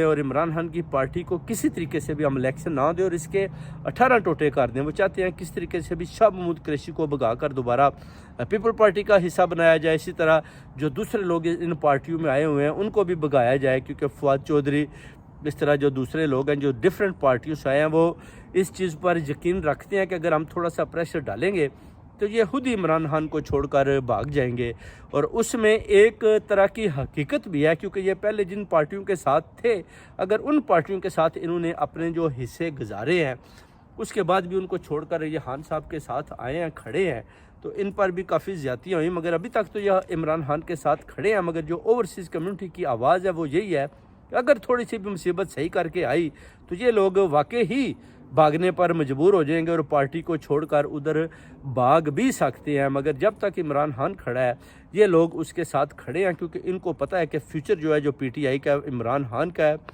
اور عمران خان کی پارٹی کو کسی طریقے سے بھی ہم الیکشن نہ دیں اور اس کے 18 ٹوٹے کر دیں۔ وہ چاہتے ہیں کس طریقے سے بھی شاہ محمود قریشی کو بھگا کر دوبارہ پیپل پارٹی کا حصہ بنایا جائے، اسی طرح جو دوسرے لوگ ان پارٹیوں میں آئے ہوئے ہیں ان کو بھی بھگایا جائے، کیونکہ فواد چودھری اس طرح جو دوسرے لوگ ہیں جو ڈیفرنٹ پارٹیوں سے آئے ہیں وہ اس چیز پر یقین رکھتے ہیں کہ اگر ہم تھوڑا سا پریشر ڈالیں گے تو یہ خود ہی عمران خان کو چھوڑ کر بھاگ جائیں گے۔ اور اس میں ایک طرح کی حقیقت بھی ہے، کیونکہ یہ پہلے جن پارٹیوں کے ساتھ تھے اگر ان پارٹیوں کے ساتھ انہوں نے اپنے جو حصے گزارے ہیں اس کے بعد بھی ان کو چھوڑ کر یہ خان صاحب کے ساتھ آئے ہیں، کھڑے ہیں، تو ان پر بھی کافی زیادتیاں ہوئی، مگر ابھی تک تو یہ عمران خان کے ساتھ کھڑے ہیں۔ مگر جو اوورسیز کمیونٹی کی آواز ہے وہ یہی ہے کہ اگر تھوڑی سی بھی مصیبت صحیح کر کے آئی تو یہ لوگ واقعی ہی بھاگنے پر مجبور ہو جائیں گے اور پارٹی کو چھوڑ کر ادھر بھاگ بھی سکتے ہیں۔ مگر جب تک عمران خان کھڑا ہے یہ لوگ اس کے ساتھ کھڑے ہیں، کیونکہ ان کو پتہ ہے کہ فیوچر جو ہے جو پی ٹی آئی کا عمران خان کا ہے۔